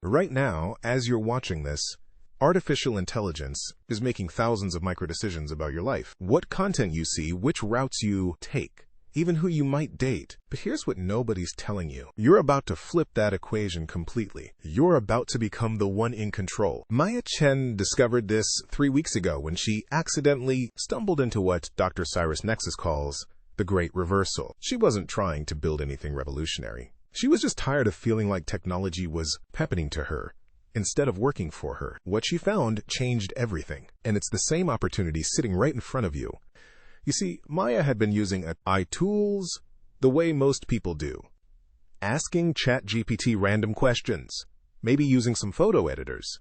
Right now, as you're watching this, artificial intelligence is making thousands of micro-decisions about your life. What content you see, which routes you take, even who you might date. But here's what nobody's telling you. You're about to flip that equation completely. You're about to become the one in control. Maya Chen discovered this 3 weeks ago when she accidentally stumbled into what Dr. Cyrus Nexus calls the Great Reversal. She wasn't trying to build anything revolutionary. She was just tired of feeling like technology was happening to her instead of working for her. What she found changed everything, and it's the same opportunity sitting right in front of you. You see, Maya had been using AI tools the way most people do. Asking ChatGPT random questions, maybe using some photo editors.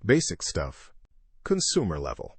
Basic stuff. Consumer level.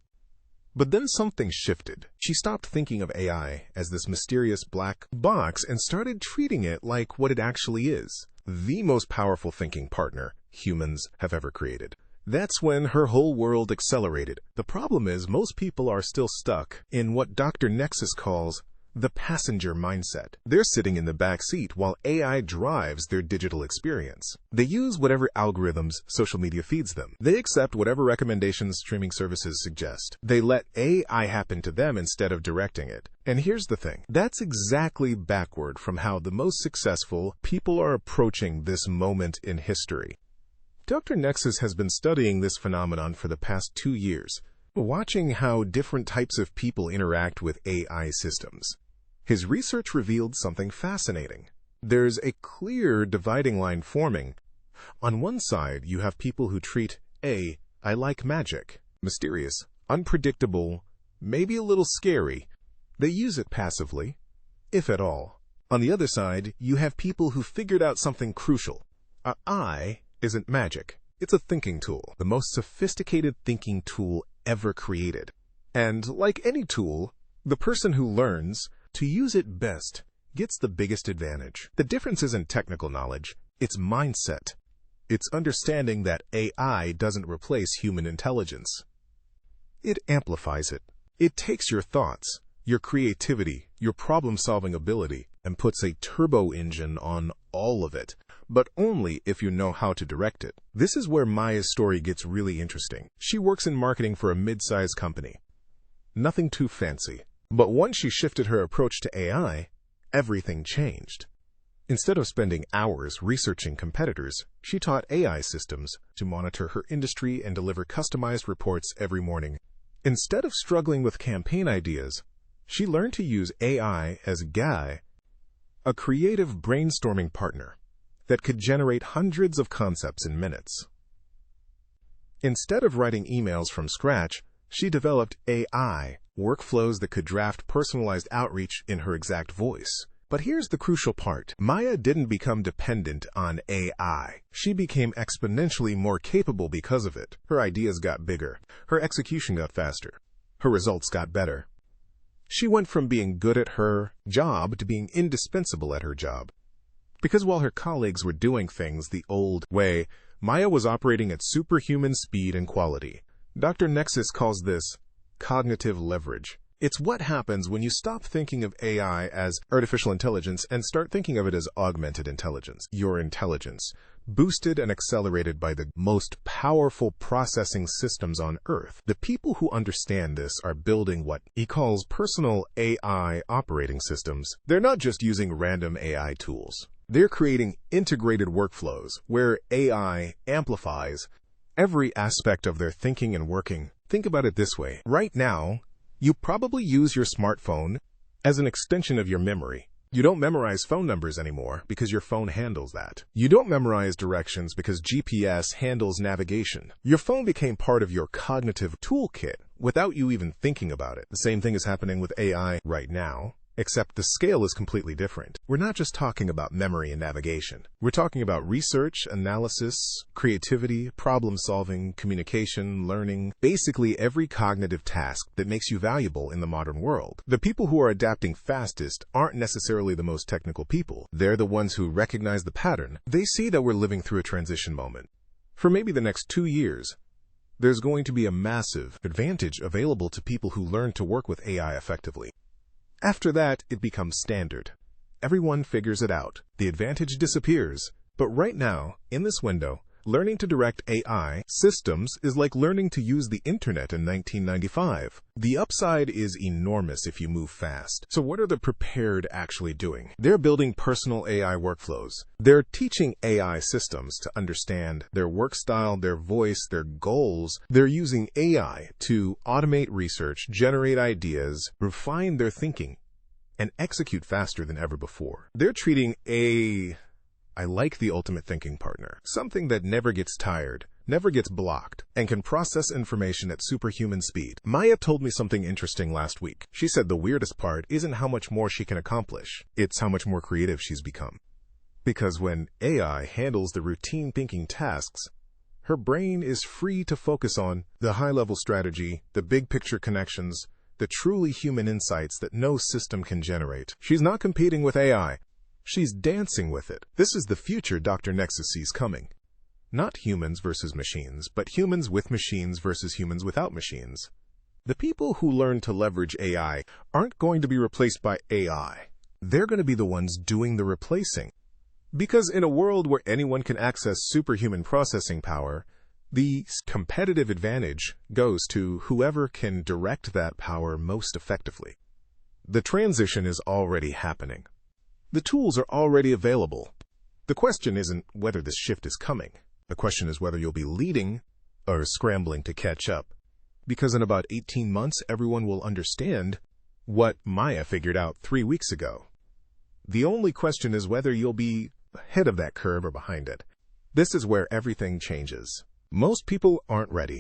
But then something shifted. She stopped thinking of AI as this mysterious black box and started treating it like what it actually is. The most powerful thinking partner humans have ever created. That's when her whole world accelerated. The problem is most people are still stuck in what Dr. Nexus calls the passenger mindset. They're sitting in the back seat while AI drives their digital experience. They use whatever algorithms social media feeds them. They accept whatever recommendations streaming services suggest. They let AI happen to them instead of directing it. And here's the thing. That's exactly backward from how the most successful people are approaching this moment in history. Dr. Nexus has been studying this phenomenon for the past 2 years, watching how different types of people interact with AI systems. His research revealed something fascinating. There's a clear dividing line forming. On one side, you have people who treat AI like magic, mysterious, unpredictable, maybe a little scary. They use it passively, if at all. On the other side, you have people who figured out something crucial. AI isn't magic. It's a thinking tool, the most sophisticated thinking tool ever created. And like any tool, the person who learns to use it best gets the biggest advantage. The difference isn't technical knowledge, it's mindset. It's understanding that AI doesn't replace human intelligence. It amplifies it. It takes your thoughts, your creativity, your problem-solving ability, and puts a turbo engine on all of it, but only if you know how to direct it. This is where Maya's story gets really interesting. She works in marketing for a mid-sized company. Nothing too fancy. But once she shifted her approach to AI, everything changed. Instead of spending hours researching competitors, she taught AI systems to monitor her industry and deliver customized reports every morning. Instead of struggling with campaign ideas, she learned to use AI as a creative brainstorming partner that could generate hundreds of concepts in minutes. Instead of writing emails from scratch, she developed AI workflows that could draft personalized outreach in her exact voice. But here's the crucial part. Maya didn't become dependent on AI. She became exponentially more capable because of it. Her ideas got bigger. Her execution got faster. Her results got better. She went from being good at her job to being indispensable at her job. Because while her colleagues were doing things the old way, Maya was operating at superhuman speed and quality. Dr. Nexus calls this cognitive leverage. It's what happens when you stop thinking of AI as artificial intelligence and start thinking of it as augmented intelligence. Your intelligence, boosted and accelerated by the most powerful processing systems on Earth. The people who understand this are building what he calls personal AI operating systems. They're not just using random AI tools. They're creating integrated workflows where AI amplifies every aspect of their thinking and working. Think about it this way. Right now, you probably use your smartphone as an extension of your memory. You don't memorize phone numbers anymore because your phone handles that. You don't memorize directions because GPS handles navigation. Your phone became part of your cognitive toolkit without you even thinking about it. The same thing is happening with AI right now, except the scale is completely different. We're not just talking about memory and navigation. We're talking about research, analysis, creativity, problem-solving, communication, learning, basically every cognitive task that makes you valuable in the modern world. The people who are adapting fastest aren't necessarily the most technical people. They're the ones who recognize the pattern. They see that we're living through a transition moment. For maybe the next 2 years, there's going to be a massive advantage available to people who learn to work with AI effectively. After that, it becomes standard. Everyone figures it out. The advantage disappears. But right now, in this window, Learning to direct AI systems is like learning to use the internet in 1995. The upside is enormous if you move fast. So what are the prepared actually doing? They're building personal AI workflows. They're teaching AI systems to understand their work style, their voice, their goals. They're using AI to automate research, generate ideas, refine their thinking, and execute faster than ever before. They're treating I like the ultimate thinking partner, something that never gets tired, never gets blocked, and can process information at superhuman speed. Maya told me something interesting last week. She said the weirdest part isn't how much more she can accomplish, it's how much more creative she's become. Because when AI handles the routine thinking tasks, her brain is free to focus on the high-level strategy, the big-picture connections, the truly human insights that no system can generate. She's not competing with AI. She's dancing with it. This is the future Dr. Nexus sees coming. Not humans versus machines, but humans with machines versus humans without machines. The people who learn to leverage AI aren't going to be replaced by AI. They're going to be the ones doing the replacing. Because in a world where anyone can access superhuman processing power, the competitive advantage goes to whoever can direct that power most effectively. The transition is already happening. The tools are already available. The question isn't whether this shift is coming. The question is whether you'll be leading or scrambling to catch up. Because in about 18 months, everyone will understand what Maya figured out 3 weeks ago. The only question is whether you'll be ahead of that curve or behind it. This is where everything changes. Most people aren't ready.